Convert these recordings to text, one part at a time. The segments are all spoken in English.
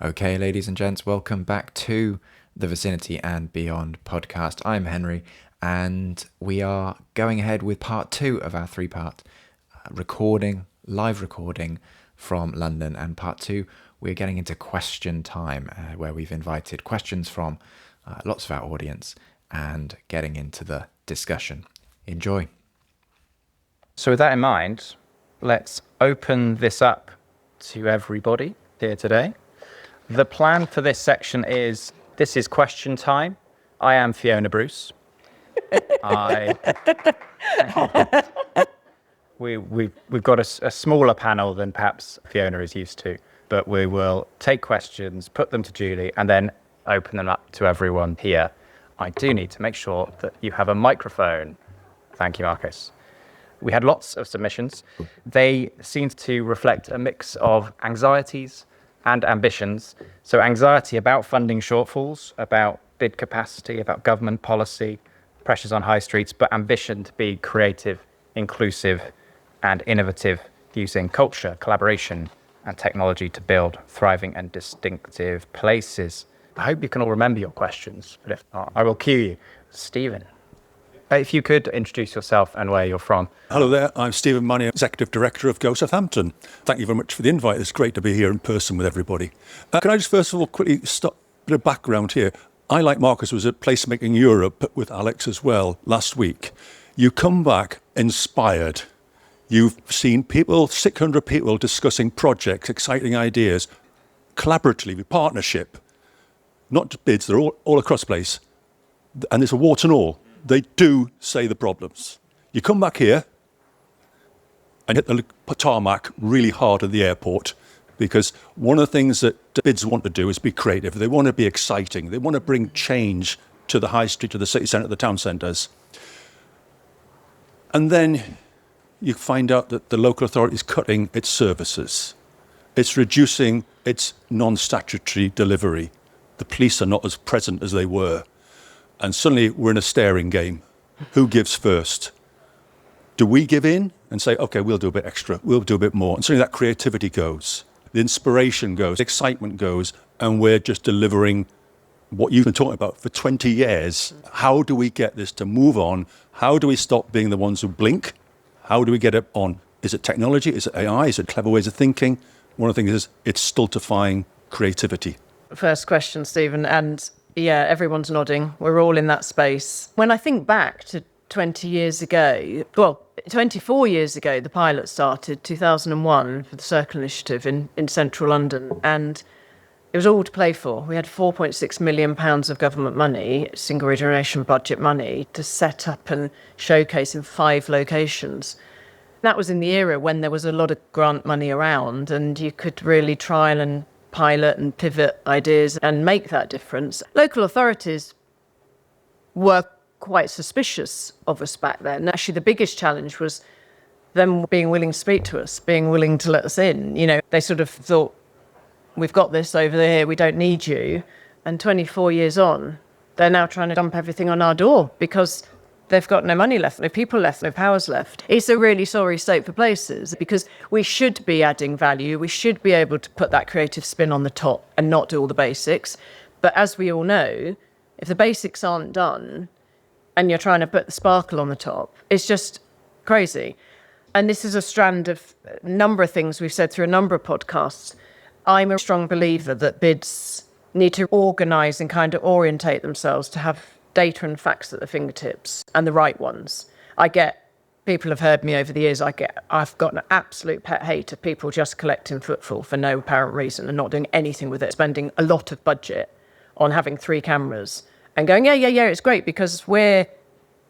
Okay, ladies and gents, welcome back to the Vicinity and Beyond podcast. I'm Henry, and we are going ahead with part 2 of our 3-part live recording from London. And part 2, we're getting into question time, where we've invited questions from lots of our audience and getting into the discussion. Enjoy. So with that in mind, let's open this up to everybody here today. The plan for this section is, this is question time. I am Fiona Bruce. We've got a smaller panel than perhaps Fiona is used to, but we will take questions, put them to Julie, and then open them up to everyone here. I do need to make sure that you have a microphone. Thank you, Marcus. We had lots of submissions. They seemed to reflect a mix of anxieties and ambitions. So anxiety about funding shortfalls, about bid capacity, about government policy, pressures on high streets, but ambition to be creative, inclusive, and innovative, using culture, collaboration, and technology to build thriving and distinctive places. I hope you can all remember your questions, but if not, I will cue you. Stephen, if you could introduce yourself and where you're from. Hello there, I'm Stephen Manion, Executive Director of Go Southampton. Thank you very much for the invite. It's great to be here in person with everybody. Can I just first of all quickly stop a bit of background here? I, like Marcus, was at Placemaking Europe with Alex as well last week. You come back inspired. You've seen people, 600 people discussing projects, exciting ideas, collaboratively, with partnership, not bids, they're all across the place. And there's a warts and all. They do say the problems. You come back here and hit the tarmac really hard at the airport, because one of the things that bids want to do is be creative. They want to be exciting. They want to bring change to the high street, to the city centre, the town centres. And then you find out that the local authority is cutting its services. It's reducing its non-statutory delivery. The police are not as present as they were. And suddenly we're in a staring game. Who gives first? Do we give in and say, okay, we'll do a bit extra, we'll do a bit more? And suddenly that creativity goes, the inspiration goes, the excitement goes, and we're just delivering what you've been talking about for 20 years. How do we get this to move on? How do we stop being the ones who blink? How do we get it on? Is it technology? Is it AI? Is it clever ways of thinking? One of the things is it's stultifying creativity. First question, Stephen, and yeah, everyone's nodding. We're all in that space. When I think back to 20 years ago, 24 years ago, the pilot started, 2001, for the Circle Initiative in central London, and it was all to play for. We had £4.6 million of government money, single regeneration budget money, to set up and showcase in 5 locations. That was in the era when there was a lot of grant money around, and you could really trial and pilot and pivot ideas and make that difference. Local authorities were quite suspicious of us back then. Actually, the biggest challenge was them being willing to speak to us, being willing to let us in. You know, they sort of thought, we've got this over there, we don't need you. And 24 years on, they're now trying to dump everything on our door because they've got no money left, no people left, no powers left. It's a really sorry state for places, because we should be adding value. We should be able to put that creative spin on the top and not do all the basics. But as we all know, if the basics aren't done and you're trying to put the sparkle on the top, it's just crazy. And this is a strand of a number of things we've said through a number of podcasts. I'm a strong believer that bids need to organise and kind of orientate themselves to have data and facts at their fingertips, and the right ones. People have heard me over the years, I've got an absolute pet hate of people just collecting footfall for no apparent reason and not doing anything with it, spending a lot of budget on having 3 cameras and going, yeah, it's great because we're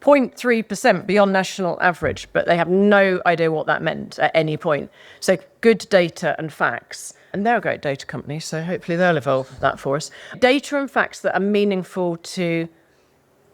0.3% beyond national average, but they have no idea what that meant at any point. So good data and facts, and they're a great data company, so hopefully they'll evolve that for us. Data and facts that are meaningful to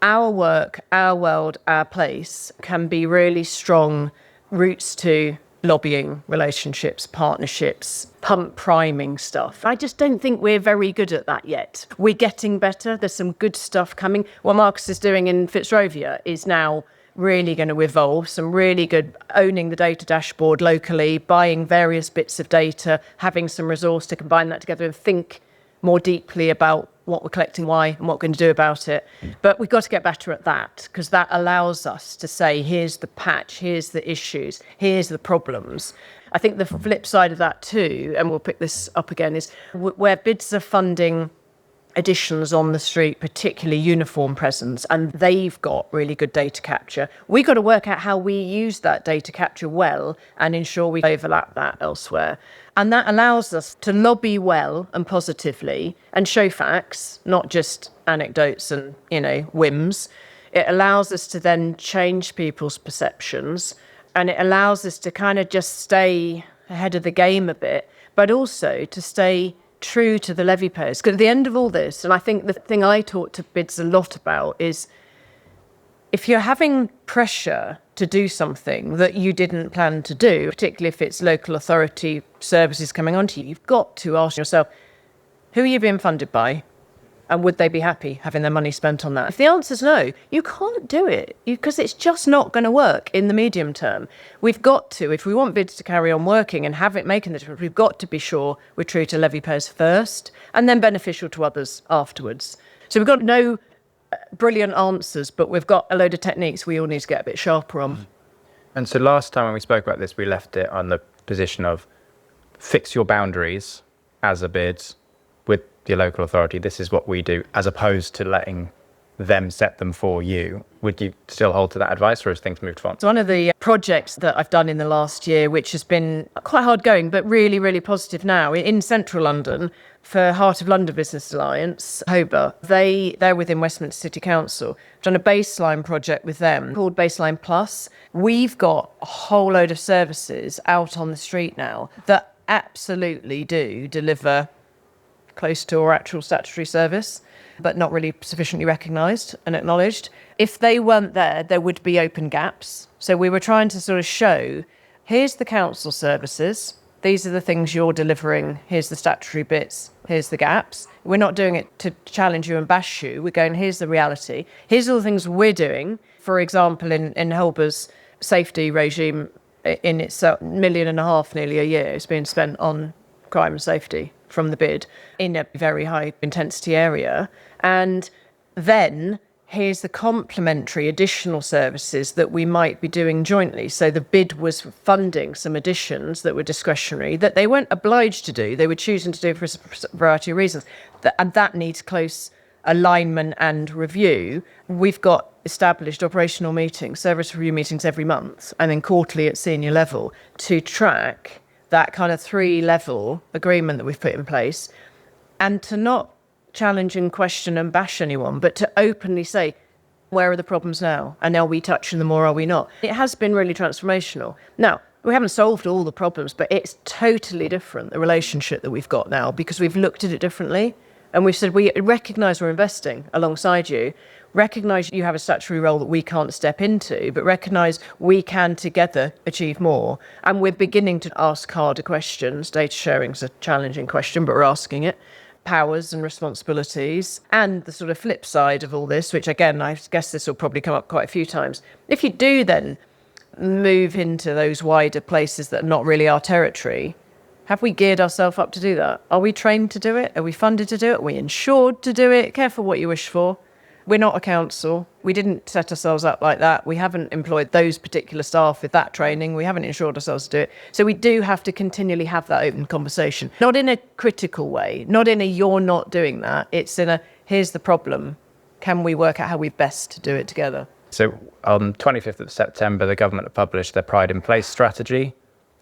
our work, our world, our place, can be really strong routes to lobbying, relationships, partnerships, pump priming stuff. I just don't think we're very good at that yet. We're getting better. There's some good stuff coming. What Marcus is doing in Fitzrovia is now really going to evolve. Some really good owning the data dashboard locally, buying various bits of data, having some resource to combine that together and think more deeply about what we're collecting, why, and what we're going to do about it. But we've got to get better at that, because that allows us to say, here's the patch, here's the issues, here's the problems. I think the flip side of that too, and we'll pick this up again, is where bids are funding additions on the street, particularly uniform presence, and they've got really good data capture. We've got to work out how we use that data capture well and ensure we overlap that elsewhere. And that allows us to lobby well and positively and show facts, not just anecdotes and, whims. It allows us to then change people's perceptions, and it allows us to kind of just stay ahead of the game a bit, but also to stay true to the levy payers. Because at the end of all this, and I think the thing I talk to bids a lot about is, if you're having pressure to do something that you didn't plan to do, particularly if it's local authority services coming onto you, you've got to ask yourself, who are you being funded by? And would they be happy having their money spent on that? If the answer's no, you can't do it, because it's just not going to work in the medium term. We've got to, if we want bids to carry on working and have it making the difference, we've got to be sure we're true to levy payers first and then beneficial to others afterwards. So we've got no brilliant answers, but we've got a load of techniques we all need to get a bit sharper on. And so last time when we spoke about this, we left it on the position of fix your boundaries as a bid with your local authority. This is what we do, as opposed to letting them set them for you. Would you still hold to that advice, or has things moved on? It's one of the projects that I've done in the last year, which has been quite hard going, but really, really positive now. In central London, for Heart of London Business Alliance, Herbert, they're within Westminster City Council. I've done a baseline project with them called Baseline Plus. We've got a whole load of services out on the street now that absolutely do deliver close to or actual statutory service, but not really sufficiently recognised and acknowledged. If they weren't there, there would be open gaps. So we were trying to sort of show, here's the council services, these are the things you're delivering, here's the statutory bits, here's the gaps. We're not doing it to challenge you and bash you, we're going, here's the reality, here's all the things we're doing. For example, in Herbert's safety regime, in its $1.5 million nearly a year is being spent on crime and safety from the bid in a very high intensity area. And then here's the complementary additional services that we might be doing jointly. So the bid was funding some additions that were discretionary that they weren't obliged to do. They were choosing to do for a variety of reasons. And that needs close alignment and review. We've got established operational meetings, service review meetings every month, and then quarterly at senior level to track that kind of 3-level agreement that we've put in place, and to not challenge and question and bash anyone, but to openly say, where are the problems now? And are we touching them or are we not? It has been really transformational. Now, we haven't solved all the problems, but it's totally different, the relationship that we've got now, because we've looked at it differently. And we've said, we recognise we're investing alongside you, recognise you have a statutory role that we can't step into, but recognise we can together achieve more. And we're beginning to ask harder questions. Data sharing's a challenging question, but we're asking it. Powers and responsibilities. And the sort of flip side of all this, which again, I guess this will probably come up quite a few times. If you do then move into those wider places that are not really our territory, have we geared ourselves up to do that? Are we trained to do it? Are we funded to do it? Are we insured to do it? Careful what you wish for. We're not a council. We didn't set ourselves up like that. We haven't employed those particular staff with that training. We haven't insured ourselves to do it. So we do have to continually have that open conversation. Not in a critical way, not in a you're not doing that. It's in a here's the problem. Can we work out how we best do it together? So on 25th of September, the government have published their Pride in Place strategy,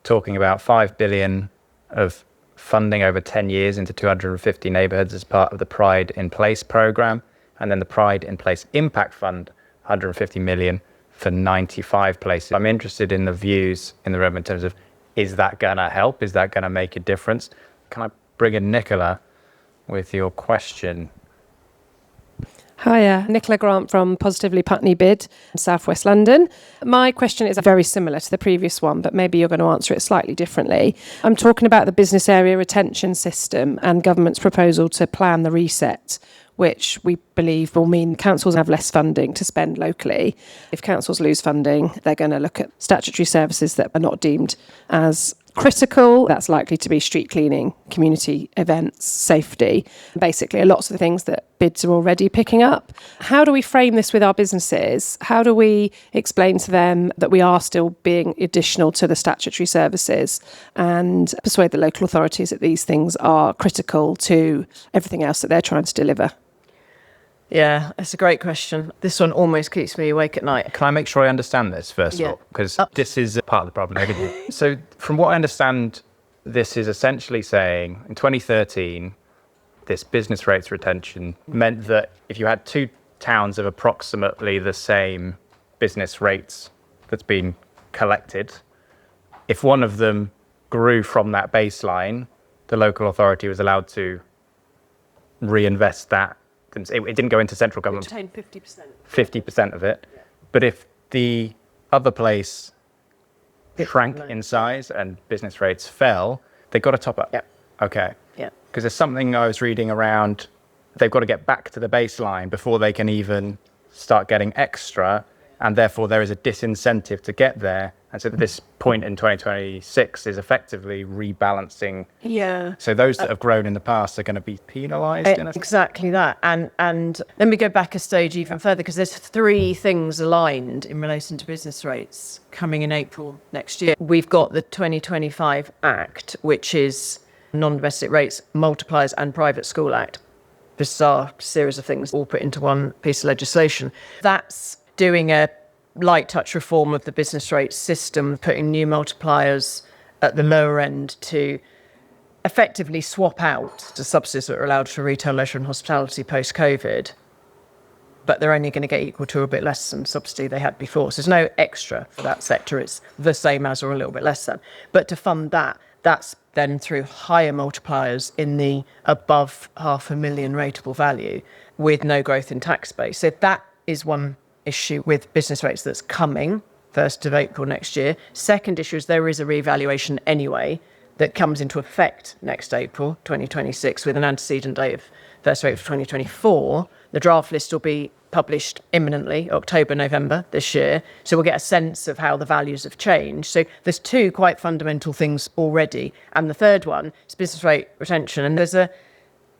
talking about £5 billion of funding over 10 years into 250 neighbourhoods as part of the Pride in Place programme. And then the Pride in Place Impact Fund, 150 million for 95 places. I'm interested in the views in the room in terms of, is that going to help? Is that going to make a difference? Can I bring in Nicola with your question? Hiya, Nicola Grant from Positively Putney Bid, South West London. My question is very similar to the previous one, but maybe you're going to answer it slightly differently. I'm talking about the business area retention system and government's proposal to plan the reset, which we believe will mean councils have less funding to spend locally. If councils lose funding, they're going to look at statutory services that are not deemed as critical. That's likely to be street cleaning, community events, safety, basically lots of the things that bids are already picking up. How do we frame this with our businesses? How do we explain to them that we are still being additional to the statutory services and persuade the local authorities that these things are critical to everything else that they're trying to deliver? Yeah, it's a great question. This one almost keeps me awake at night. Can I make sure I understand this first Yeah. of all? Because this is part of the problem. So from what I understand, this is essentially saying in 2013, this business rates retention meant that if you had two towns of approximately the same business rates that's been collected, if one of them grew from that baseline, the local authority was allowed to reinvest that. It didn't go into central government. Retain 50%. 50% of it. But if the other place shrank in size and business rates fell, they got a top up. Yep. Okay. Yeah. Because there's something I was reading around, they've got to get back to the baseline before they can even start getting extra, and therefore there is a disincentive to get there. And so this point in 2026 is effectively rebalancing. Yeah. So those that have grown in the past are going to be penalised in a sense. Exactly that. And let me go back a stage even further, because there's three things aligned in relation to business rates coming in April next year. We've got the 2025 Act, which is non-domestic rates, multipliers and private school act. Bizarre series of things all put into one piece of legislation. That's doing a light touch reform of the business rate system, putting new multipliers at the lower end to effectively swap out the subsidies that are allowed for retail, leisure and hospitality post-COVID, but they're only going to get equal to a bit less than subsidy they had before. So there's no extra for that sector. It's the same as or a little bit less than. But to fund that, that's then through higher multipliers in the above $500,000 rateable value with no growth in tax base. So that is one issue with business rates that's coming 1st of April next year. Second issue is there is a revaluation anyway that comes into effect next April 2026 with an antecedent date of 1st of April 2024. The draft list will be published imminently, October, November this year. So we'll get a sense of how the values have changed. So there's two quite fundamental things already. And the third one is business rate retention. And there's a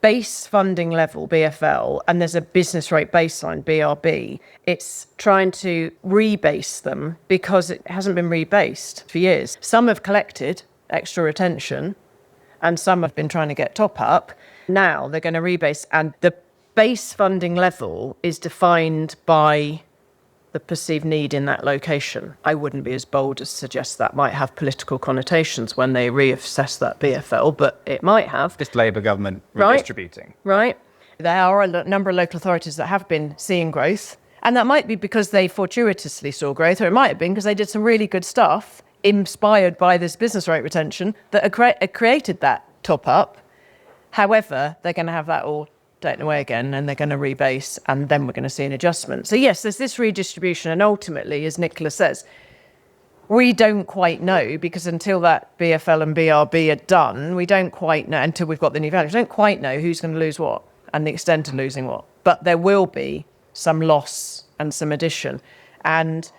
base funding level, BFL, and there's a business rate baseline, BRB. It's trying to rebase them because it hasn't been rebased for years. Some have collected extra retention and some have been trying to get top up. Now they're going to rebase, and the base funding level is defined by the perceived need in that location. I wouldn't be as bold as suggest that might have political connotations when they reassess that BFL, but it might have. This Labour government redistributing. Right. There are a number of local authorities that have been seeing growth, and that might be because they fortuitously saw growth, or it might have been because they did some really good stuff inspired by this business rate retention that created that top up. However, they're going to have that all taken away again, and they're going to rebase, and then we're going to see an adjustment. So yes, there's this redistribution, and ultimately, as Nicola says, we don't quite know, because until that BFL and BRB are done, we don't quite know, until we've got the new values, we don't quite know who's going to lose what and the extent of losing what. But there will be some loss and some addition. And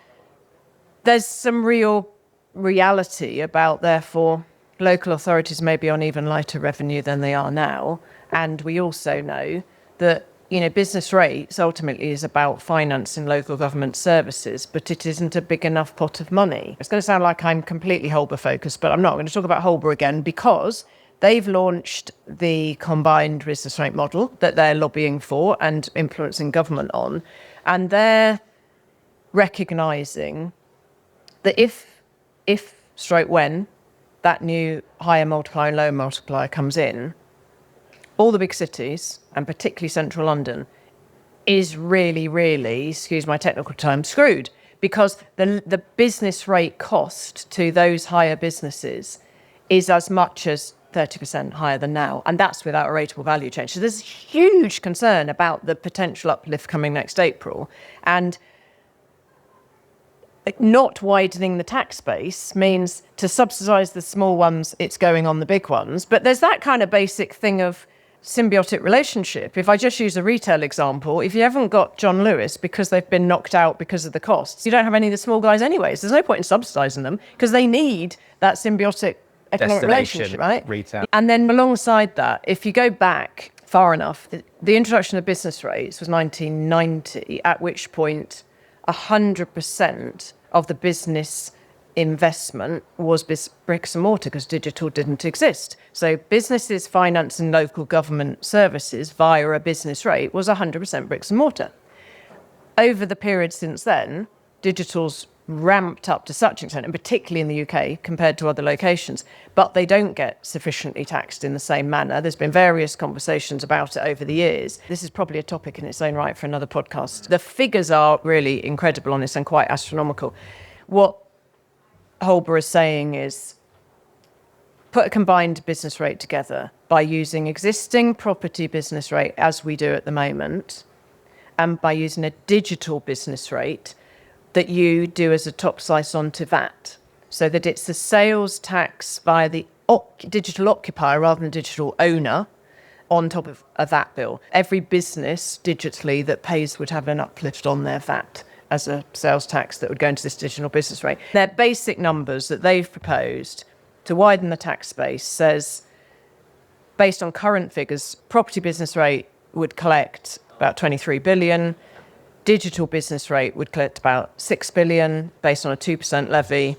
there's some real reality about, therefore, local authorities may be on even lighter revenue than they are now. And we also know that, business rates ultimately is about financing local government services, but it isn't a big enough pot of money. It's going to sound like I'm completely Holber focused, but I'm not. I'm going to talk about Holber again because they've launched the combined business rate model that they're lobbying for and influencing government on. And they're recognising that if when that new higher multiplier and lower multiplier comes in, all the big cities, and particularly central London, is really, really, excuse my technical term, screwed, because the business rate cost to those higher businesses is as much as 30% higher than now, and that's without a rateable value change. So there's huge concern about the potential uplift coming next April, and not widening the tax base means to subsidise the small ones, it's going on the big ones. But there's that kind of basic thing of symbiotic relationship. If I just use a retail example, if you haven't got John Lewis because they've been knocked out because of the costs, you don't have any of the small guys anyways. There's no point in subsidising them because they need that symbiotic economic Destination relationship, right? retail. And then alongside that, if you go back far enough, the introduction of business rates was 1990, at which point 100% of the business investment was bricks and mortar because digital didn't exist. So businesses financing local government services via a business rate was 100% bricks and mortar. Over the period since then, digital's ramped up to such an extent, and particularly in the UK compared to other locations, but they don't get sufficiently taxed in the same manner. There's been various conversations about it over the years. This is probably a topic in its own right for another podcast. The figures are really incredible on this and quite astronomical. What Holber is saying is put a combined business rate together by using existing property business rate as we do at the moment, and by using a digital business rate that you do as a top slice onto VAT, so that it's the sales tax via the digital occupier rather than digital owner on top of a VAT bill. Every business digitally that pays would have an uplift on their VAT as a sales tax that would go into this digital business rate. Their basic numbers that they've proposed to widen the tax space says, based on current figures, property business rate would collect about 23 billion, digital business rate would collect about 6 billion based on a 2% levy.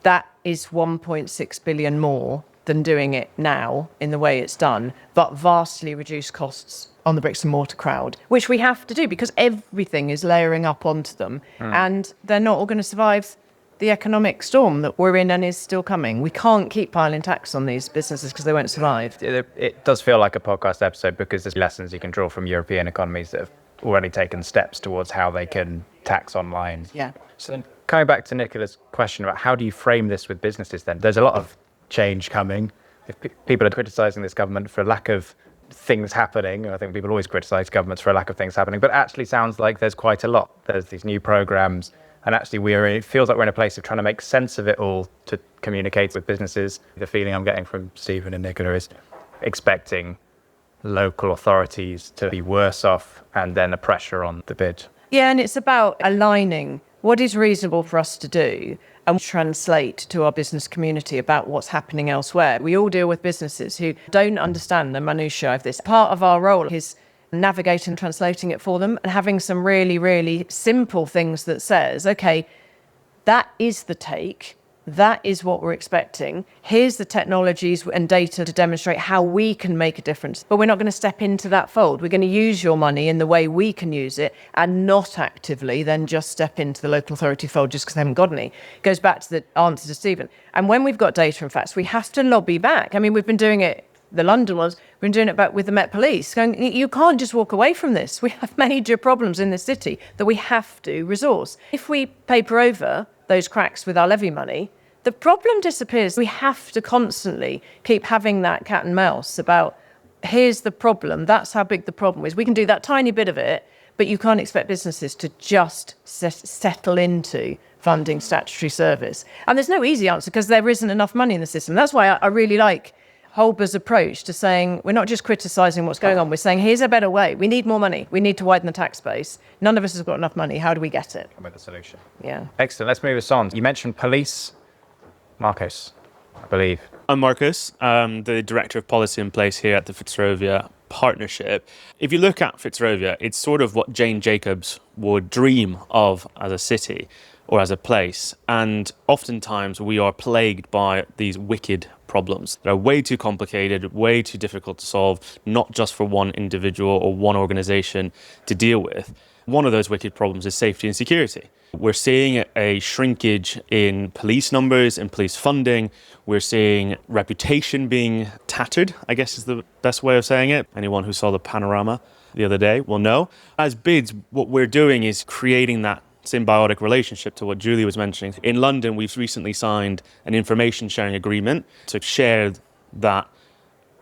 That is 1.6 billion more than doing it now in the way it's done, but vastly reduced costs on the bricks and mortar crowd, which we have to do because everything is layering up onto them and they're not all going to survive the economic storm that we're in and is still coming. We can't keep piling tax on these businesses because they won't survive. It does feel like a podcast episode because there's lessons you can draw from European economies that have already taken steps towards how they can tax online. Yeah. So then coming back to Nicola's question about how do you frame this with businesses then? There's a lot of change coming. If people are criticising this government for lack of things happening, I think people always criticise governments for a lack of things happening, but it actually sounds like there's quite a lot. There's these new programmes, and actually it feels like we're in a place of trying to make sense of it all to communicate with businesses. The feeling I'm getting from Stephen and Nicola is expecting local authorities to be worse off and then a pressure on the bid. Yeah, and it's about aligning what is reasonable for us to do and translate to our business community about what's happening elsewhere. We all deal with businesses who don't understand the minutiae of this. Part of our role is navigating and translating it for them and having some really, really simple things that says, okay, that is the take. That is what we're expecting. Here's the technologies and data to demonstrate how we can make a difference. But we're not going to step into that fold. We're going to use your money in the way we can use it and not actively then just step into the local authority fold just because they haven't got any. It goes back to the answer to Stephen. And when we've got data and facts, we have to lobby back. I mean, we've been doing it, the London ones, we've been doing it back with the Met Police, going, you can't just walk away from this. We have major problems in this city that we have to resource. If we paper over those cracks with our levy money, the problem disappears. We have to constantly keep having that cat and mouse about here's the problem, that's how big the problem is. We can do that tiny bit of it, but you can't expect businesses to just settle into funding statutory service. And there's no easy answer because there isn't enough money in the system. That's why I really like Holber's approach to saying we're not just criticising what's going on, we're saying here's a better way. We need more money. We need to widen the tax base. None of us has got enough money. How do we get it? Come with a solution. Yeah. Excellent. Let's move us on. You mentioned police. Marcos, I believe. I'm Marcus. I'm the Director of Policy and Place here at the Fitzrovia Partnership. If you look at Fitzrovia, it's sort of what Jane Jacobs would dream of as a city or as a place. And oftentimes we are plagued by these wicked problems that are way too complicated, way too difficult to solve, not just for one individual or one organisation to deal with. One of those wicked problems is safety and security. We're seeing a shrinkage in police numbers and police funding. We're seeing reputation being tattered, I guess is the best way of saying it. Anyone who saw the panorama the other day will know. As bids, what we're doing is creating that symbiotic relationship to what Julie was mentioning. In London, we've recently signed an information sharing agreement to share that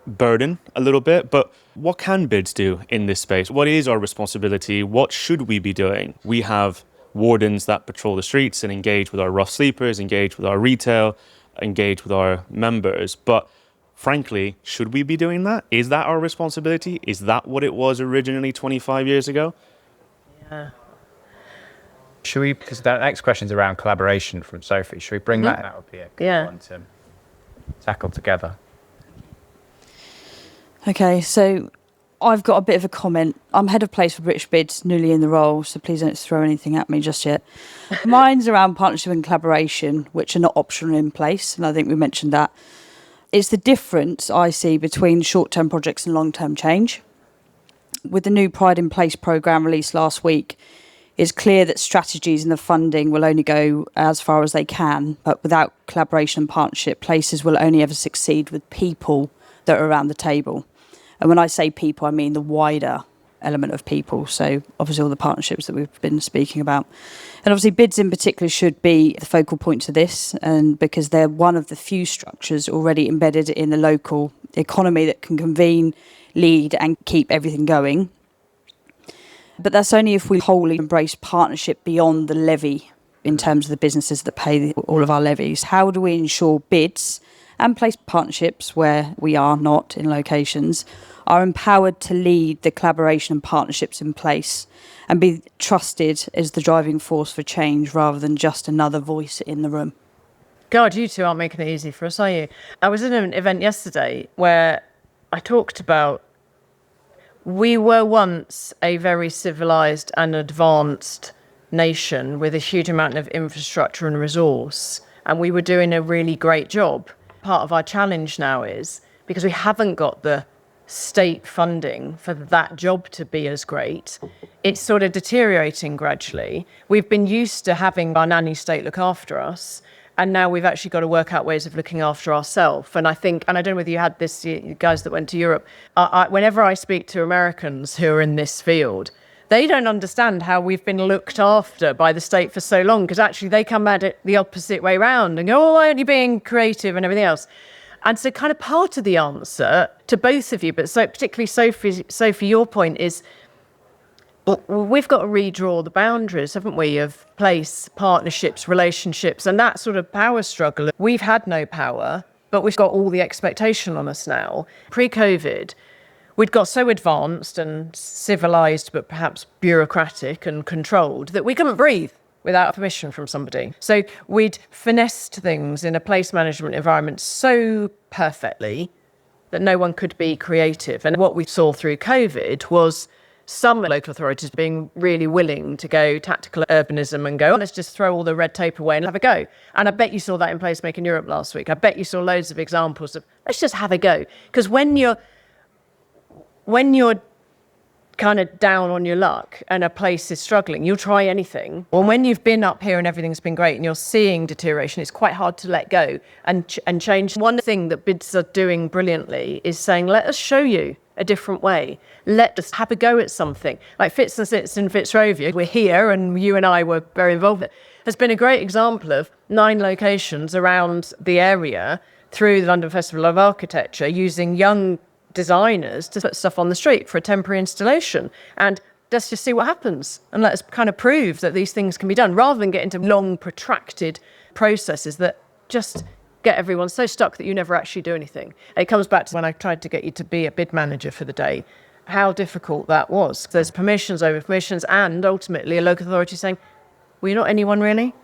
burden a little bit. But what can bids do in this space? What is our responsibility? What should we be doing? We have wardens that patrol the streets and engage with our rough sleepers, engage with our retail, engage with our members. But frankly, should we be doing that? Is that our responsibility? Is that what it was originally 25 years ago? Yeah. Should we, because the next question is around collaboration from Sophie, should we bring that? That would be a good one to tackle together. Okay, so I've got a bit of a comment. I'm head of place for British Bids, newly in the role, so please don't throw anything at me just yet. Mine's around partnership and collaboration, which are not optional in place, and I think we mentioned that. It's the difference I see between short-term projects and long-term change. With the new Pride in Place programme released last week, it's clear that strategies and the funding will only go as far as they can, but without collaboration and partnership, places will only ever succeed with people that are around the table. And when I say people, I mean the wider element of people. So obviously all the partnerships that we've been speaking about. And obviously bids in particular should be the focal point to this, and because they're one of the few structures already embedded in the local economy that can convene, lead and keep everything going. But that's only if we wholly embrace partnership beyond the levy in terms of the businesses that pay all of our levies. How do we ensure bids and place partnerships where we are not in locations are empowered to lead the collaboration and partnerships in place and be trusted as the driving force for change rather than just another voice in the room? God, you two aren't making it easy for us, are you? I was in an event yesterday where I talked about we were once a very civilised and advanced nation with a huge amount of infrastructure and resource, and we were doing a really great job. Part of our challenge now is, because we haven't got the state funding for that job to be as great, it's sort of deteriorating gradually. We've been used to having our nanny state look after us, and now we've actually got to work out ways of looking after ourselves. And I think, and I don't know whether you had this, you guys that went to Europe, whenever I speak to Americans who are in this field, they don't understand how we've been looked after by the state for so long, because actually they come at it the opposite way round and go, oh, why aren't you being creative and everything else? And so kind of part of the answer to both of you, but so particularly Sophie, your point is, we've got to redraw the boundaries, haven't we, of place, partnerships, relationships, and that sort of power struggle. We've had no power, but we've got all the expectation on us now. Pre-COVID, we'd got so advanced and civilised, but perhaps bureaucratic and controlled, that we couldn't breathe without permission from somebody. So we'd finessed things in a place management environment so perfectly that no one could be creative. And what we saw through COVID was some local authorities being really willing to go tactical urbanism and go, oh, let's just throw all the red tape away and have a go. And I bet you saw that in Placemaking Europe last week. I bet you saw loads of examples of, let's just have a go. Because when you're kind of down on your luck and a place is struggling, you'll try anything. Well, when you've been up here and everything's been great and you're seeing deterioration, it's quite hard to let go and change. One thing that bids are doing brilliantly is saying, let us show you a different way. Let us have a go at something. Like Fits and Sits in Fitzrovia, we're here and you and I were very involved. It has been a great example of 9 locations around the area through the London Festival of Architecture using young designers to put stuff on the street for a temporary installation. And let's just see what happens and let us kind of prove that these things can be done rather than get into long, protracted processes that just get everyone so stuck that you never actually do anything. It comes back to when I tried to get you to be a bid manager for the day, how difficult that was. There's permissions over permissions and ultimately a local authority saying, well, you're not anyone really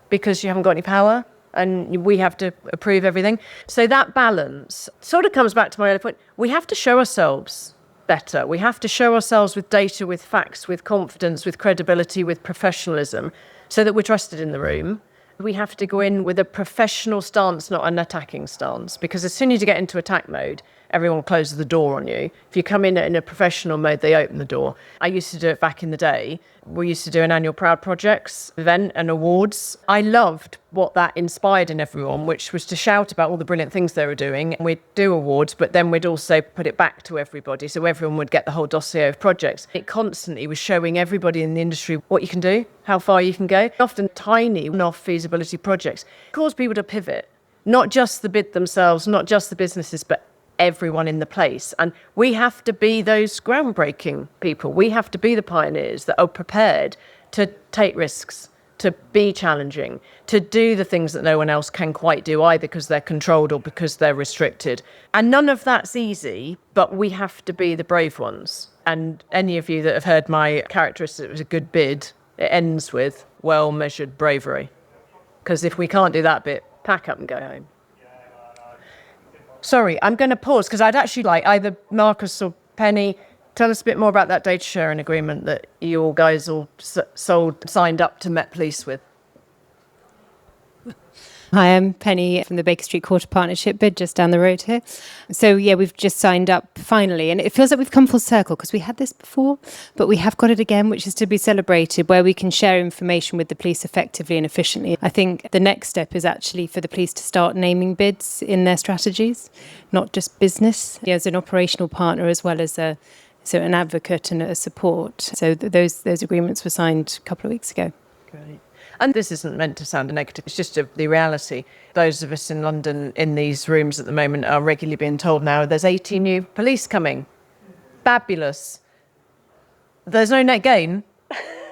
because you haven't got any power and we have to approve everything. So that balance sort of comes back to my earlier point. We have to show ourselves better. We have to show ourselves with data, with facts, with confidence, with credibility, with professionalism, so that we're trusted in the room. We have to go in with a professional stance, not an attacking stance, because as soon as you get into attack mode, everyone closes the door on you. If you come in a professional mode, they open the door. I used to do it back in the day. We used to do an annual Proud Projects event and awards. I loved what that inspired in everyone, which was to shout about all the brilliant things they were doing. We'd do awards, but then we'd also put it back to everybody, so everyone would get the whole dossier of projects. It constantly was showing everybody in the industry what you can do, how far you can go. Often tiny, one-off feasibility projects cause people to pivot, not just the bid themselves, not just the businesses, but everyone in the place. And we have to be those groundbreaking people. We have to be the pioneers that are prepared to take risks, to be challenging, to do the things that no one else can quite do, either because they're controlled or because they're restricted. And none of that's easy, but we have to be the brave ones. And any of you that have heard my characteristic, it was a good bid, it ends with well-measured bravery. Because if we can't do that bit, pack up and go home. Sorry, I'm going to pause because I'd actually like either Marcus or Penny, tell us a bit more about that data sharing agreement that you all guys all signed up to Met Police with. Hi, I'm Penny from the Baker Street Quarter Partnership bid just down the road here. So yeah, we've just signed up finally, and it feels like we've come full circle because we had this before, but we have got it again, which is to be celebrated, where we can share information with the police effectively and efficiently. I think the next step is actually for the police to start naming bids in their strategies, not just business, as an operational partner as well as an advocate and a support. So those agreements were signed a couple of weeks ago. Great. And this isn't meant to sound negative, it's just the reality. Those of us in London in these rooms at the moment are regularly being told now there's 80 new police coming. Fabulous. There's no net gain.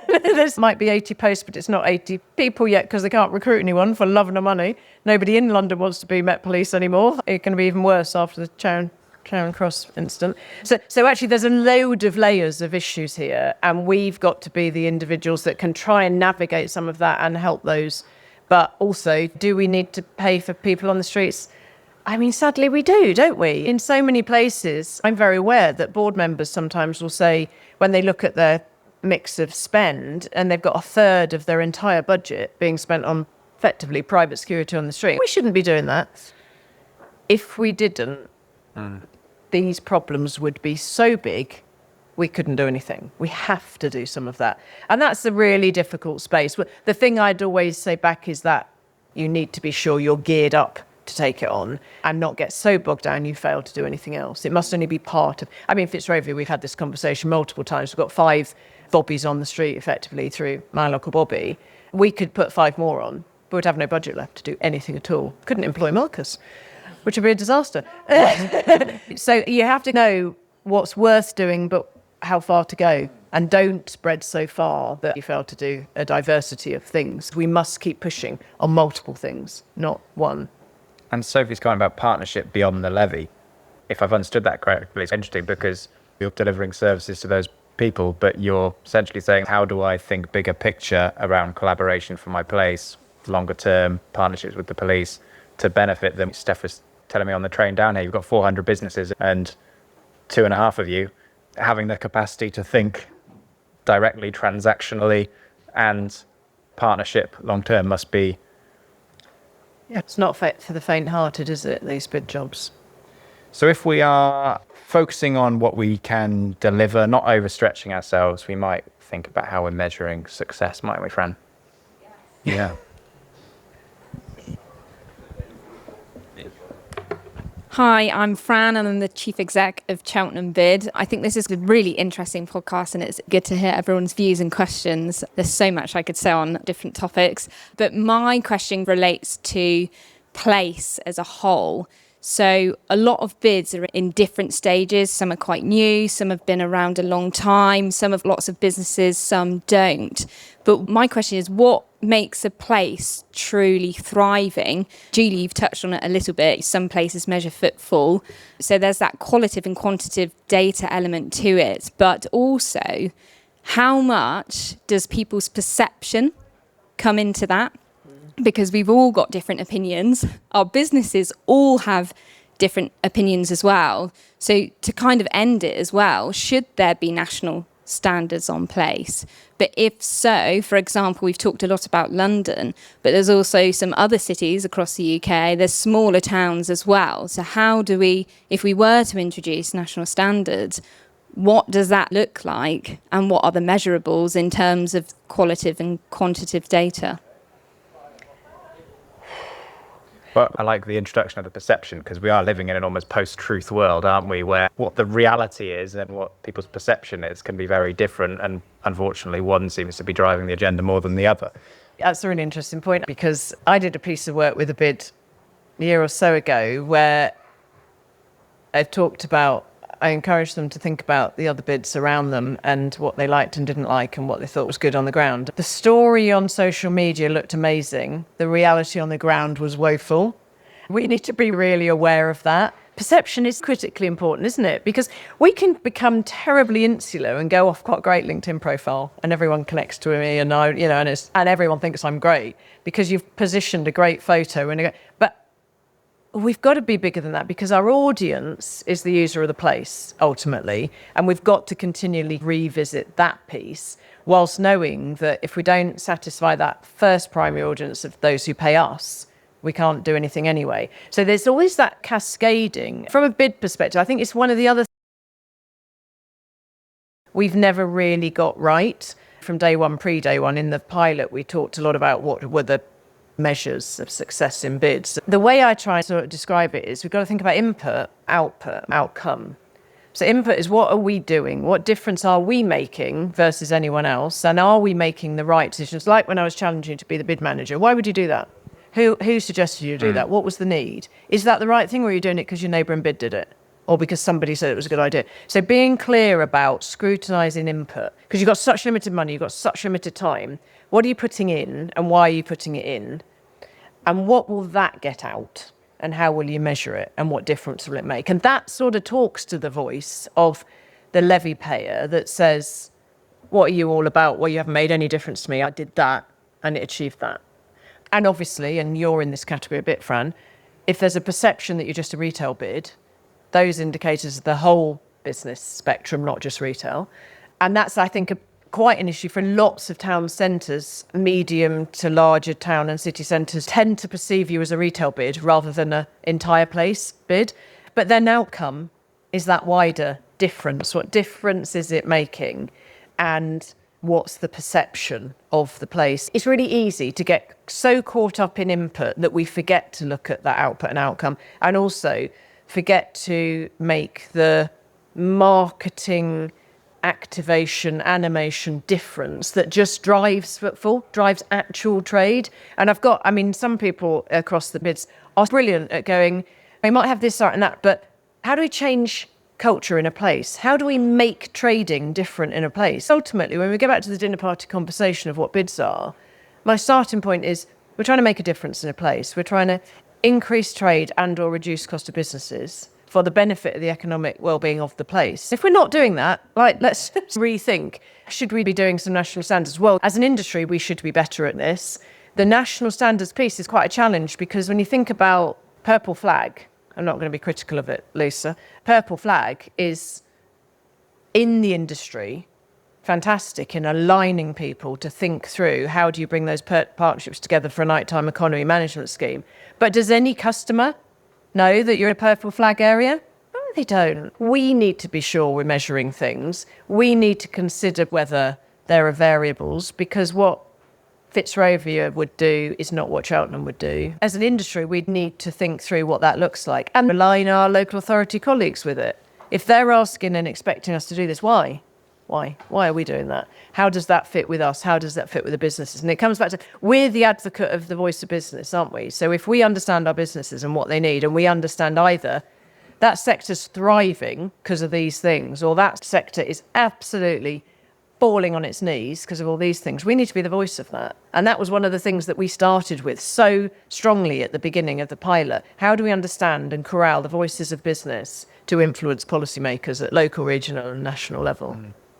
There might be 80 posts, but it's not 80 people yet because they can't recruit anyone for love nor money. Nobody in London wants to be Met Police anymore. It's going to be even worse after the Charing Cross incident. So actually there's a load of layers of issues here, and we've got to be the individuals that can try and navigate some of that and help those. But also, do we need to pay for people on the streets? I mean, sadly we do, don't we? In so many places, I'm very aware that board members sometimes will say, when they look at their mix of spend and they've got a third of their entire budget being spent on effectively private security on the street, we shouldn't be doing that. If we didn't, these problems would be so big, we couldn't do anything. We have to do some of that. And that's a really difficult space. The thing I'd always say back is that you need to be sure you're geared up to take it on and not get so bogged down you fail to do anything else. It must only be part of... I mean, Fitzrovia, we've had this conversation multiple times. We've got 5 bobbies on the street, effectively, through My Local Bobby. We could put 5 more on, but we'd have no budget left to do anything at all. Couldn't employ Marcus, which would be a disaster. So you have to know what's worth doing, but how far to go. And don't spread so far that you fail to do a diversity of things. We must keep pushing on multiple things, not one. And Sophie's comment about partnership beyond the levy, if I've understood that correctly, it's interesting because you're delivering services to those people, but you're essentially saying, how do I think bigger picture around collaboration for my place, longer term partnerships with the police to benefit them? Steph was telling me on the train down here, you've got 400 businesses and 2.5 of you having the capacity to think directly, transactionally, and partnership long term must be... Yeah, it's not fit for the faint-hearted, is it, these bid jobs? So if we are focusing on what we can deliver, not overstretching ourselves, we might think about how we're measuring success, mightn't we, Fran? Yeah. Hi, I'm Fran and I'm the Chief Exec of Cheltenham Bid. I think this is a really interesting podcast and it's good to hear everyone's views and questions. There's so much I could say on different topics, but my question relates to place as a whole. So a lot of bids are in different stages. Some are quite new, some have been around a long time, some have lots of businesses, some don't. But my question is, what makes a place truly thriving? Julie, you've touched on it a little bit. Some places measure footfall. So there's that qualitative and quantitative data element to it. But also, how much does people's perception come into that? Because we've all got different opinions. Our businesses all have different opinions as well. So to kind of end it as well, should there be national standards on place? But if so, for example, we've talked a lot about London, but there's also some other cities across the UK, there's smaller towns as well. So how do we, if we were to introduce national standards, what does that look like? And what are the measurables in terms of qualitative and quantitative data? Well, I like the introduction of the perception because we are living in an almost post-truth world, aren't we, where what the reality is and what people's perception is can be very different, and unfortunately one seems to be driving the agenda more than the other. That's a really interesting point because I did a piece of work with a bid a year or so ago where I encouraged them to think about the other bids around them and what they liked and didn't like and what they thought was good on the ground. The story on social media looked amazing. The reality on the ground was woeful. We need to be really aware of that. Perception is critically important, isn't it? Because we can become terribly insular and go off quite a great LinkedIn profile and everyone connects to me and and everyone thinks I'm great because you've positioned a great photo but we've got to be bigger than that because our audience is the user of the place ultimately, and we've got to continually revisit that piece whilst knowing that if we don't satisfy that first primary audience of those who pay us, we can't do anything anyway. So there's always that cascading. From a bid perspective, I think it's one of the other we've never really got right from day one, pre-day one. In the pilot, we talked a lot about what were the measures of success in bids. The way I try to describe it is we've got to think about input, output, outcome. So input is what are we doing? What difference are we making versus anyone else? And are we making the right decisions? Like when I was challenging you to be the bid manager, why would you do that? Who suggested you do that? What was the need? Is that the right thing, or are you doing it because your neighbour in bid did it? Or because somebody said it was a good idea? So being clear about scrutinising input, because you've got such limited money, you've got such limited time. What are you putting in and why are you putting it in? And what will that get out? And how will you measure it? And what difference will it make? And that sort of talks to the voice of the levy payer that says, what are you all about? Well, you haven't made any difference to me. I did that and it achieved that. And obviously, and you're in this category a bit, Fran, if there's a perception that you're just a retail bid, those indicators are the whole business spectrum, not just retail. And that's, I think, quite an issue for lots of town centres. Medium to larger town and city centres tend to perceive you as a retail bid rather than an entire place bid. But then outcome is that wider difference. What difference is it making? And what's the perception of the place? It's really easy to get so caught up in input that we forget to look at that output and outcome, and also forget to make the marketing, activation, animation difference that just drives footfall, drives actual trade. And some people across the bids are brilliant at going, they might have this, art and that, but how do we change culture in a place? How do we make trading different in a place? Ultimately, when we go back to the dinner party conversation of what bids are, my starting point is we're trying to make a difference in a place. We're trying to increase trade and or reduce cost of businesses for the benefit of the economic well-being of the place. If we're not doing that, let's rethink. Should we be doing some national standards? Well, as an industry, we should be better at this. The national standards piece is quite a challenge because when you think about purple flag, I'm not going to be critical of it, Lisa. Purple flag is, in the industry, fantastic in aligning people to think through how do you bring those partnerships together for a nighttime economy management scheme. But does any customer know that you're in a purple flag area? No, they don't. We need to be sure we're measuring things. We need to consider whether there are variables, because what Fitzrovia would do is not what Cheltenham would do. As an industry, we'd need to think through what that looks like and align our local authority colleagues with it. If they're asking and expecting us to do this, why? Why are we doing that? How does that fit with us? How does that fit with the businesses? And it comes back to, we're the advocate of the voice of business, aren't we? So if we understand our businesses and what they need, and we understand either that sector's thriving because of these things, or that sector is absolutely falling on its knees because of all these things, we need to be the voice of that. And that was one of the things that we started with so strongly at the beginning of the pilot. How do we understand and corral the voices of business to influence policymakers at local, regional and national level?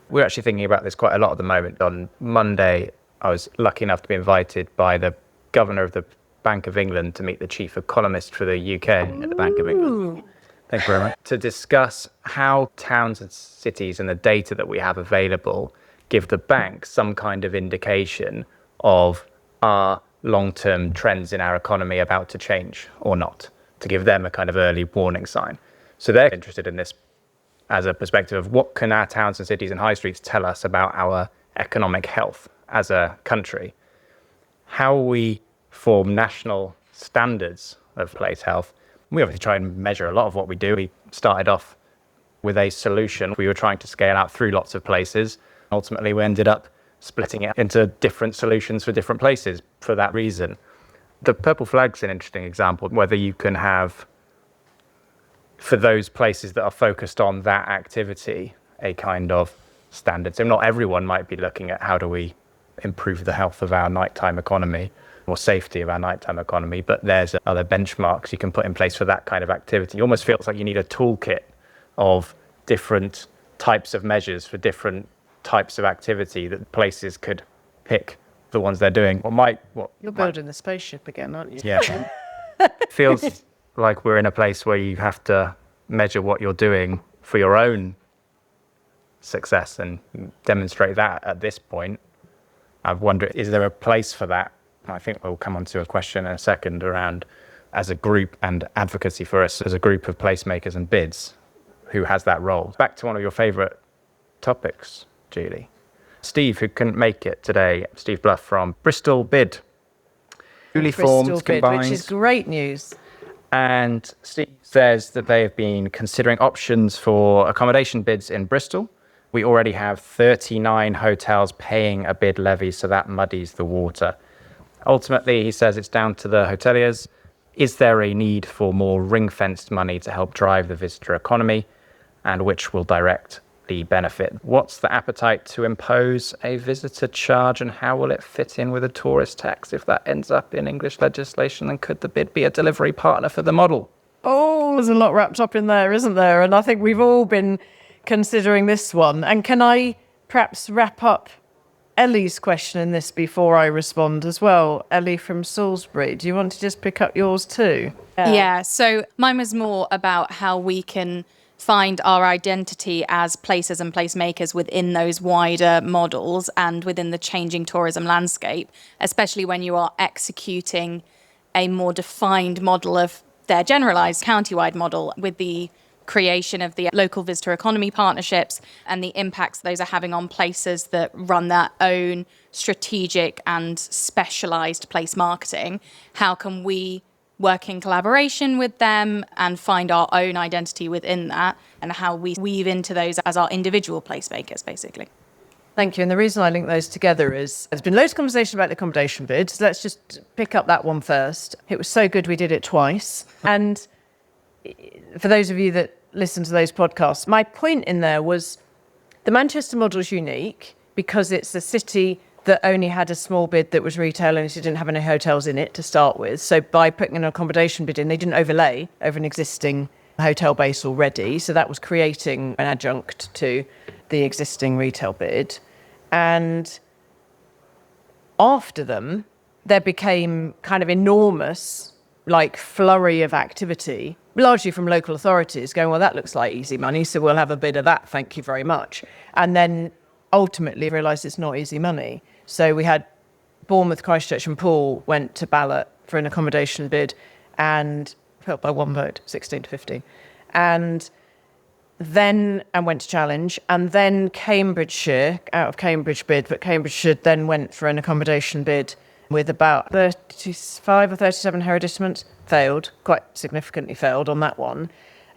We're actually thinking about this quite a lot at the moment. On Monday, I was lucky enough to be invited by the Governor of the Bank of England to meet the Chief Economist for the UK at the Bank of England. Thank you very much. To discuss how towns and cities and the data that we have available give the bank some kind of indication of are long-term trends in our economy about to change or not, to give them a kind of early warning sign. So they're interested in this as a perspective of what can our towns and cities and high streets tell us about our economic health as a country. How we form national standards of place health. We obviously try and measure a lot of what we do. We started off with a solution. We were trying to scale out through lots of places. Ultimately, we ended up splitting it into different solutions for different places for that reason. The purple flag's an interesting example, whether you can have, for those places that are focused on that activity, a kind of standard. So not everyone might be looking at how do we improve the health of our nighttime economy or safety of our nighttime economy, but there's other benchmarks you can put in place for that kind of activity. It almost feels like you need a toolkit of different types of measures for different types of activity that places could pick the ones they're doing. You're building the spaceship again, aren't you? Yeah. Feels like we're in a place where you have to measure what you're doing for your own success and demonstrate that at this point. I wonder, is there a place for that? I think we'll come on to a question in a second around as a group and advocacy for us as a group of placemakers and bids, who has that role. Back to one of your favourite topics, Julie. Steve, who couldn't make it today, Steve Bluff from Bristol Bid. Newly formed, Bid, combined. which is great news. And Steve says that they have been considering options for accommodation bids in Bristol. We already have 39 hotels paying a bid levy, so that muddies the water. Ultimately, he says it's down to the hoteliers. Is there a need for more ring-fenced money to help drive the visitor economy, and which will directly benefit? What's the appetite to impose a visitor charge, and how will it fit in with a tourist tax if that ends up in English legislation? And could the bid be a delivery partner for the model? Oh, there's a lot wrapped up in there, isn't there? And I think we've all been considering this one. And can I perhaps wrap up Ellie's question in this before I respond as well? Ellie from Salisbury, do you want to just pick up yours too? Yeah, so mine was more about how we can find our identity as places and placemakers within those wider models and within the changing tourism landscape, especially when you are executing a more defined model of their generalised county-wide model with the creation of the local visitor economy partnerships and the impacts those are having on places that run their own strategic and specialised place marketing. How can we work in collaboration with them and find our own identity within that, and how we weave into those as our individual placemakers, basically? Thank you. And the reason I link those together is there's been loads of conversation about the accommodation bids. Let's just pick up that one first. It was so good we did it twice. And for those of you that listen to those podcasts, my point in there was the Manchester model is unique because it's a city that only had a small bid that was retail and it didn't have any hotels in it to start with. So by putting an accommodation bid in, they didn't overlay over an existing hotel base already. So that was creating an adjunct to the existing retail bid. And after them, there became kind of enormous flurry of activity, largely from local authorities going, well, that looks like easy money, so we'll have a bid of that, thank you very much. And then ultimately realised it's not easy money. So we had Bournemouth, Christchurch and Poole went to ballot for an accommodation bid and failed by one vote, 16 to 15. And went to challenge. And then Cambridgeshire, out of Cambridge bid, but Cambridgeshire then went for an accommodation bid with about 35 or 37 hereditaments, failed, quite significantly failed on that one,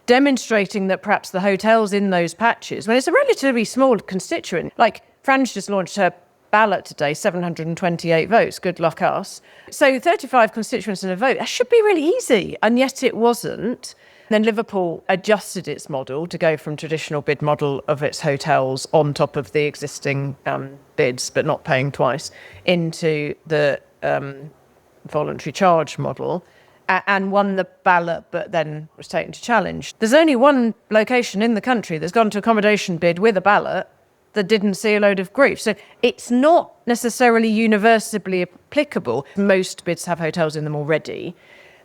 demonstrating that perhaps the hotels in those patches, when it's a relatively small constituent, like Fran's just launched her ballot today, 728 votes, good luck us. So 35 constituents in a vote, that should be really easy, and yet it wasn't. Then Liverpool adjusted its model to go from traditional bid model of its hotels on top of the existing bids, but not paying twice, into the voluntary charge model, and won the ballot, but then was taken to challenge. There's only one location in the country that's gone to accommodation bid with a ballot that didn't see a load of grief. So it's not necessarily universally applicable. Most bids have hotels in them already.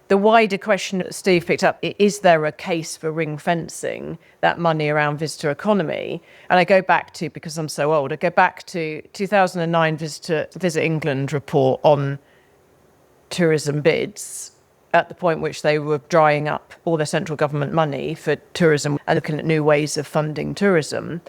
The wider question that Steve picked up, is there a case for ring fencing that money around visitor economy? And I go back to, because I'm so old, I go back to 2009 Visit England report on tourism bids, at the point which they were drying up all their central government money for tourism and looking at new ways of funding tourism.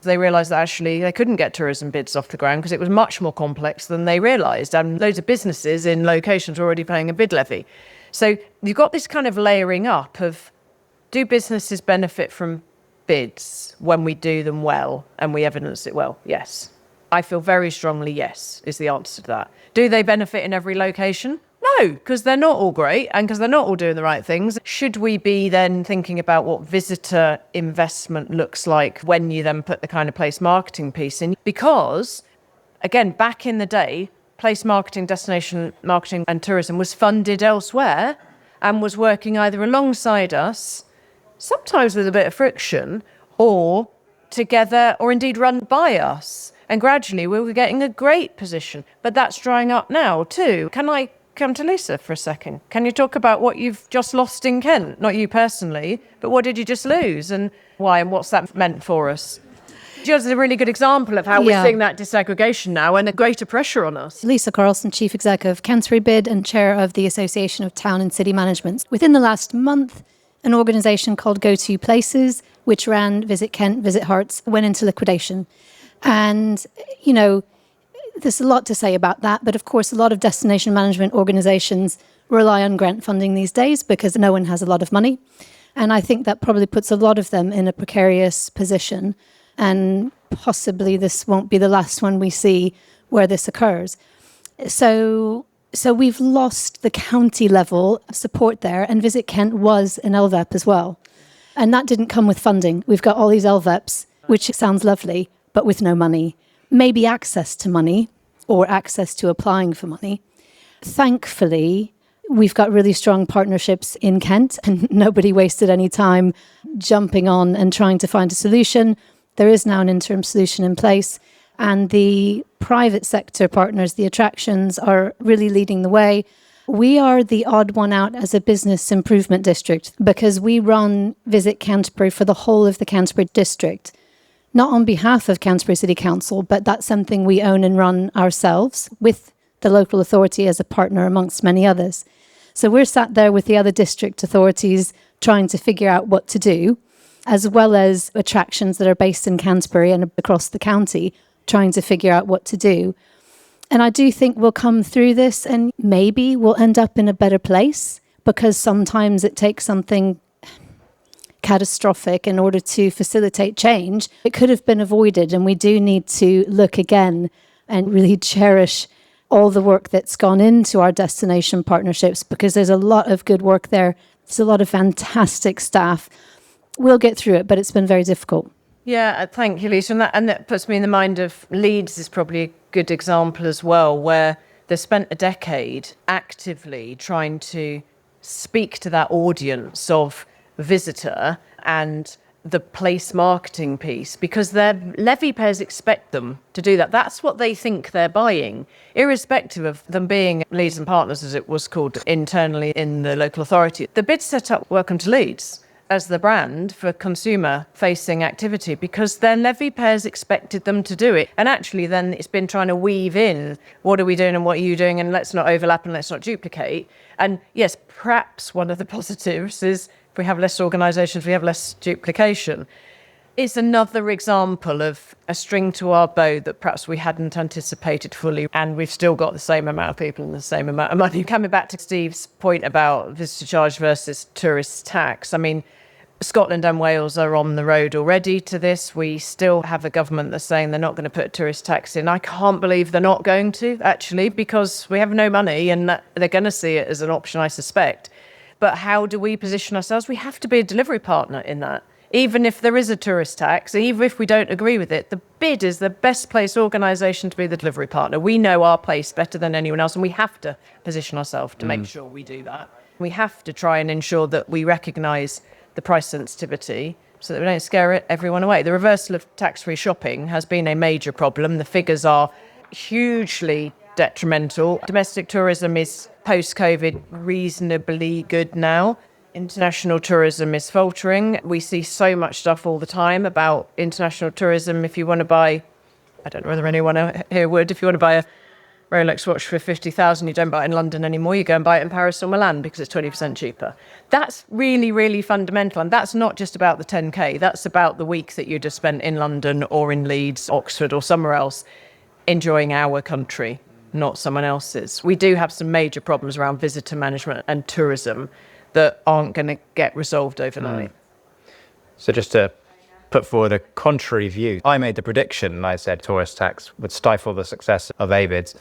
They realised that actually they couldn't get tourism bids off the ground because it was much more complex than they realised, and loads of businesses in locations were already paying a bid levy. So you've got this kind of layering up of, do businesses benefit from bids when we do them well and we evidence it well? Yes. I feel very strongly yes is the answer to that. Do they benefit in every location? No, because they're not all great and because they're not all doing the right things. Should we be then thinking about what visitor investment looks like when you then put the kind of place marketing piece in? Because, again, back in the day, place marketing, destination marketing and tourism was funded elsewhere and was working either alongside us, sometimes with a bit of friction, or together, or indeed run by us. And gradually we were getting a great position. But that's drying up now too. Can I come to Lisa for a second. Can you talk about what you've just lost in Kent? Not you personally, but what did you just lose and why and what's that meant for us? Just a really good example of how we're seeing that disaggregation now and a greater pressure on us. Lisa Carlson, Chief Executive of Canterbury Bid and Chair of the Association of Town and City Managements. Within the last month, an organisation called Go To Places, which ran Visit Kent, Visit Hearts, went into liquidation. And, you know, there's a lot to say about that. But of course, a lot of destination management organisations rely on grant funding these days because no one has a lot of money. And I think that probably puts a lot of them in a precarious position. And possibly this won't be the last one we see where this occurs. So we've lost the county level support there, and Visit Kent was an LVEP as well. And that didn't come with funding. We've got all these LVEPs, which sounds lovely, but with no money. Maybe access to money or access to applying for money. Thankfully, we've got really strong partnerships in Kent, and nobody wasted any time jumping on and trying to find a solution. There is now an interim solution in place, and the private sector partners, the attractions, are really leading the way. We are the odd one out as a business improvement district because we run Visit Canterbury for the whole of the Canterbury district, not on behalf of Canterbury City Council, but that's something we own and run ourselves with the local authority as a partner amongst many others. So we're sat there with the other district authorities trying to figure out what to do, as well as attractions that are based in Canterbury and across the county, trying to figure out what to do. And I do think we'll come through this and maybe we'll end up in a better place, because sometimes it takes something catastrophic in order to facilitate change. It could have been avoided, and we do need to look again and really cherish all the work that's gone into our destination partnerships, because there's a lot of good work there. There's a lot of fantastic staff. We'll get through it, but it's been very difficult. Yeah, thank you, Lisa. And that puts me in the mind of Leeds is probably a good example as well, where they spent a decade actively trying to speak to that audience of visitor and the place marketing piece, because their levy payers expect them to do that. That's what they think they're buying, irrespective of them being Leeds and Partners, as it was called internally in the local authority. The bid set up Welcome to Leeds as the brand for consumer-facing activity because their levy payers expected them to do it. And actually then it's been trying to weave in, what are we doing and what are you doing, and let's not overlap and let's not duplicate. And yes, perhaps one of the positives is if we have less organisations, we have less duplication. It's another example of a string to our bow that perhaps we hadn't anticipated fully, and we've still got the same amount of people and the same amount of money. Coming back to Steve's point about visitor charge versus tourist tax, I mean, Scotland and Wales are on the road already to this. We still have a government that's saying they're not going to put a tourist tax in. I can't believe they're not going to, actually, because we have no money and they're going to see it as an option, I suspect. But how do we position ourselves? We have to be a delivery partner in that. Even if there is a tourist tax, even if we don't agree with it, the bid is the best placed organisation to be the delivery partner. We know our place better than anyone else, and we have to position ourselves to make sure we do that. We have to try and ensure that we recognise the price sensitivity so that we don't scare everyone away. The reversal of tax-free shopping has been a major problem. The figures are hugely detrimental. Domestic tourism is, post-COVID, reasonably good now. International tourism is faltering. We see so much stuff all the time about international tourism. If you want to buy, I don't know whether anyone here would, if you want to buy a Rolex watch for 50,000, you don't buy it in London anymore, you go and buy it in Paris or Milan because it's 20% cheaper. That's really, really fundamental. And that's not just about the 10K. That's about the week that you just spent in London or in Leeds, Oxford or somewhere else enjoying our country, not someone else's. We do have some major problems around visitor management and tourism that aren't going to get resolved overnight. So just to put forward a contrary view, I made the prediction and I said tourist tax would stifle the success of AVIDs.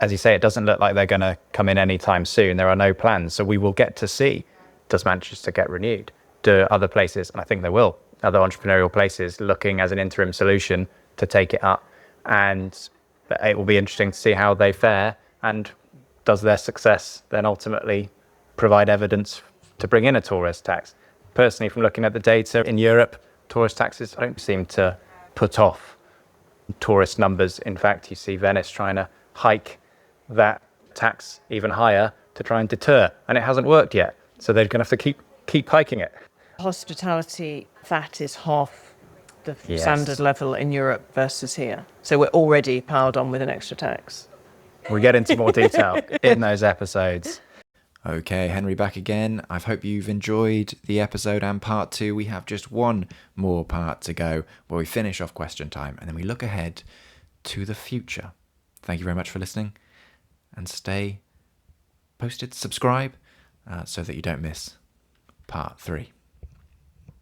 As you say, it doesn't look like they're going to come in anytime soon. There are no plans. So we will get to see, does Manchester get renewed? Do other places, and I think they will, other entrepreneurial places looking as an interim solution to take it up? And it will be interesting to see how they fare, and does their success then ultimately provide evidence to bring in a tourist tax? Personally, from looking at the data in Europe, tourist taxes don't seem to put off tourist numbers. In fact, you see Venice trying to hike that tax even higher to try and deter, and it hasn't worked yet. So they're going to have to keep hiking it. Hospitality VAT is half the Yes. standard level in Europe versus here. So we're already piled on with an extra tax. We get into more detail in those episodes. Okay, Henry back again. I hope you've enjoyed the episode and part 2. We have just one more part to go where we finish off question time and then we look ahead to the future. Thank you very much for listening and stay posted, subscribe so that you don't miss part 3.